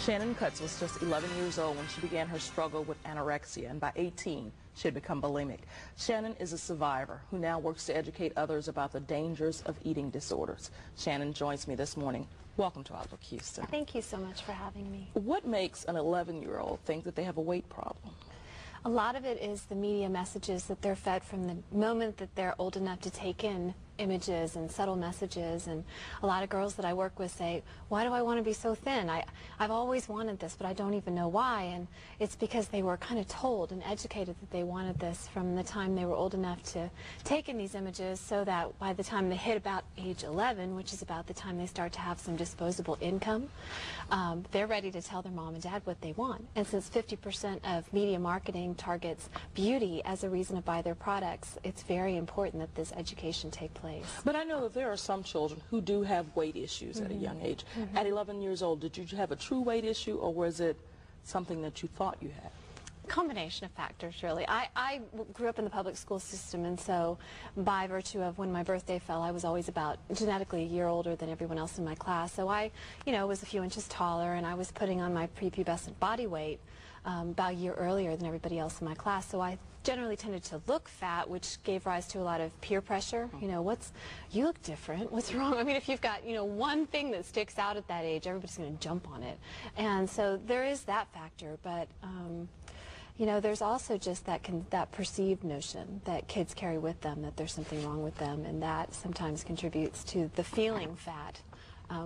Shannon Cutts was just 11 years old when she began her struggle with anorexia, and by 18, she had become bulimic. Shannon is a survivor who now works to educate others about the dangers of eating disorders. Shannon joins me this morning. Welcome to Outlook Houston. Thank you so much for having me. What makes an 11-year-old think that they have a weight problem? A lot of it is the media messages that they're fed from the moment that they're old enough to take in images and subtle messages. And a lot of girls that I work with say, why do I want to be so thin? I've always wanted this, but I don't even know why. And it's because they were kind of told and educated that they wanted this from the time they were old enough to take in these images, so that by the time they hit about age 11, which is about the time they start to have some disposable income, they're ready to tell their mom and dad what they want. And since 50% of media marketing targets beauty as a reason to buy their products, it's very important that this education take place. But I know that there are some children who do have weight issues at a young age. At 11 years old, did you have a true weight issue, or was it something that you thought you had? Combination of factors, really. I grew up in the public school system, and so by virtue of when my birthday fell, I was always about genetically a year older than everyone else in my class. So I, was a few inches taller, and I was putting on my prepubescent body weight about a year earlier than everybody else in my class. So I generally tended to look fat, which gave rise to a lot of peer pressure. You look different. What's wrong? I mean, if you've got, one thing that sticks out at that age, everybody's going to jump on it. And so there is that factor, but there's also just that perceived notion that kids carry with them, that there's something wrong with them, and that sometimes contributes to the feeling fat,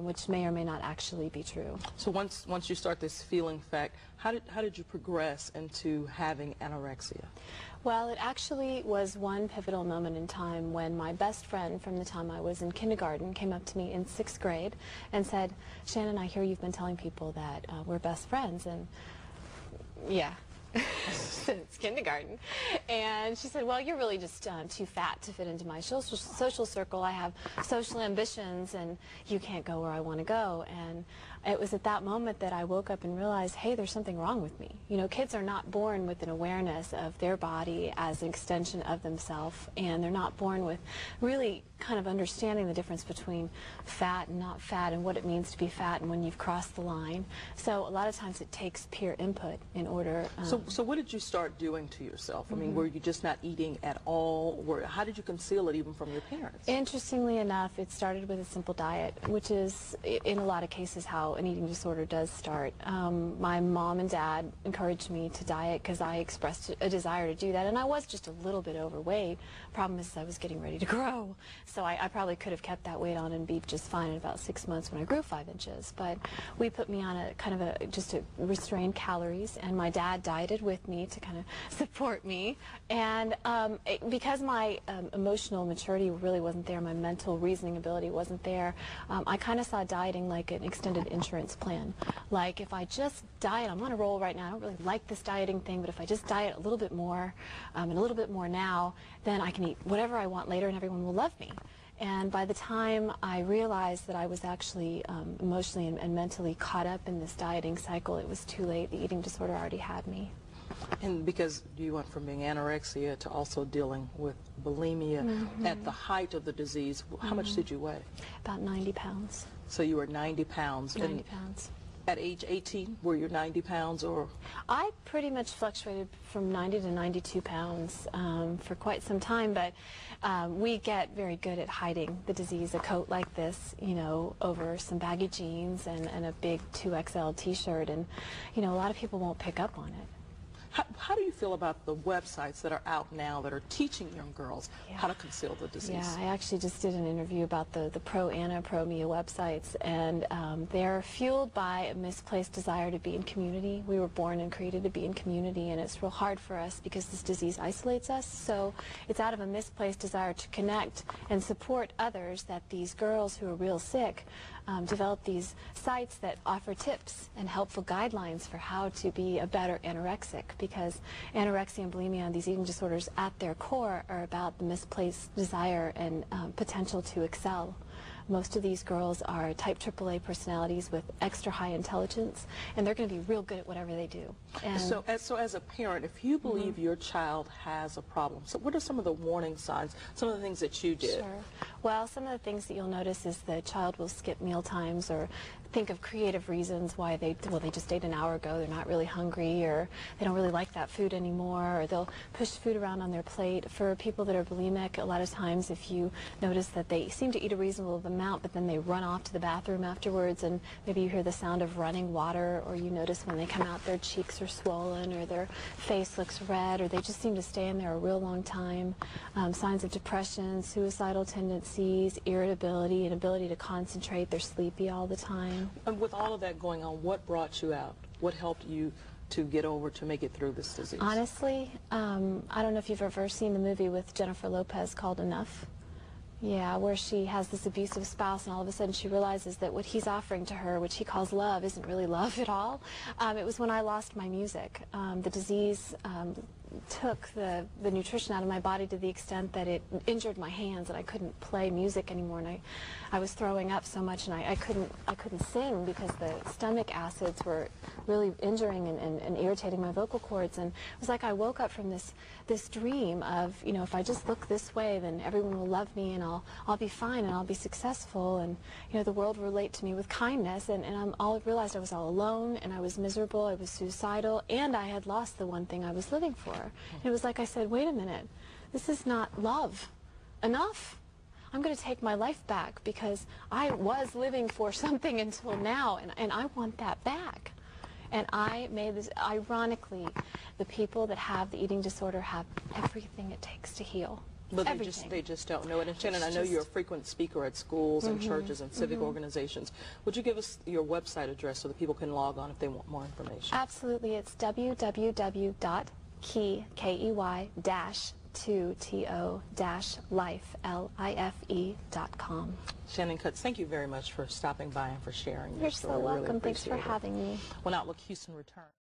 which may or may not actually be true. So once you start this feeling fat, how did you progress into having anorexia? Well, it actually was one pivotal moment in time when my best friend from the time I was in kindergarten came up to me in 6th grade and said, "Shannon, I hear you've been telling people that we're best friends." And yeah. Since kindergarten. And she said, "Well, you're really just too fat to fit into my social circle. I have social ambitions, and you can't go where I want to go." And it was at that moment that I woke up and realized, hey, there's something wrong with me. Kids are not born with an awareness of their body as an extension of themselves, and they're not born with really kind of understanding the difference between fat and not fat, and what it means to be fat and when you've crossed the line. So a lot of times it takes peer input in order. So what did you start doing to yourself? I mean, were you just not eating at all? How did you conceal it even from your parents? Interestingly enough, it started with a simple diet, which is in a lot of cases how an eating disorder does start. My mom and dad encouraged me to diet because I expressed a desire to do that, and I was just a little bit overweight. Problem is I was getting ready to grow, so I probably could have kept that weight on and be just fine in about 6 months when I grew 5 inches. But we put me on a kind of just to restrain calories, and my dad dieted with me to kind of support me. And because my emotional maturity really wasn't there, my mental reasoning ability wasn't there, I kind of saw dieting like an extended insurance plan. Like, if I just diet, I'm on a roll right now, I don't really like this dieting thing, but if I just diet a little bit more and a little bit more now, then I can eat whatever I want later and everyone will love me. And by the time I realized that I was actually emotionally and mentally caught up in this dieting cycle, it was too late. The eating disorder already had me. And because you went from being anorexia to also dealing with bulimia at the height of the disease, how much did you weigh? About 90 pounds. So you were 90 pounds. 90 pounds. At age 18, were you 90 pounds or? I pretty much fluctuated from 90 to 92 pounds for quite some time, but we get very good at hiding the disease. A coat like this, over some baggy jeans and a big 2XL t-shirt, and a lot of people won't pick up on it. How do you feel about the websites that are out now that are teaching young girls how to conceal the disease? Yeah, I actually just did an interview about the pro-Anna, pro-Mia websites, and they're fueled by a misplaced desire to be in community. We were born and created to be in community, and it's real hard for us because this disease isolates us. So it's out of a misplaced desire to connect and support others that these girls who are real sick develop these sites that offer tips and helpful guidelines for how to be a better anorexic, because anorexia and bulimia and these eating disorders at their core are about the misplaced desire and potential to excel. Most of these girls are type AAA personalities with extra high intelligence, and they're going to be real good at whatever they do. And so as a parent, if you believe your child has a problem, so what are some of the warning signs, some of the things that you did? Sure. Well, some of the things that you'll notice is the child will skip meal times or think of creative reasons why they just ate an hour ago, they're not really hungry, or they don't really like that food anymore, or they'll push food around on their plate. For people that are bulimic, a lot of times if you notice that they seem to eat a reasonable amount, but then they run off to the bathroom afterwards, and maybe you hear the sound of running water, or you notice when they come out their cheeks are swollen, or their face looks red, or they just seem to stay in there a real long time. Signs of depression, suicidal tendencies, irritability, inability to concentrate, they're sleepy all the time. And with all of that going on, what brought you out? What helped you to get over, to make it through this disease? Honestly, I don't know if you've ever seen the movie with Jennifer Lopez called Enough. Yeah, where she has this abusive spouse, and all of a sudden she realizes that what he's offering to her, which he calls love, isn't really love at all. It was when I lost my music. The disease took the nutrition out of my body to the extent that it injured my hands, and I couldn't play music anymore, and I was throwing up so much, and I couldn't sing because the stomach acids were really injuring and irritating my vocal cords. And it was like I woke up from this dream of, you know, if I just look this way, then everyone will love me, and I'll be fine, and I'll be successful, and you know, the world will relate to me with kindness. And I realized I was all alone, and I was miserable, I was suicidal, and I had lost the one thing I was living for. And it was like I said, wait a minute, this is not love. Enough. I'm going to take my life back, because I was living for something until now, and I want that back. And I made this, ironically, the people that have the eating disorder have everything it takes to heal. But they just don't know it. And Shannon, I know you're a frequent speaker at schools and churches and civic organizations. Would you give us your website address so that people can log on if they want more information? Absolutely. It's www.key-life-life.com. Shannon Cutts, thank you very much for stopping by and for sharing your You're story. so welcome. Really Thanks for having me. When Outlook Houston returns.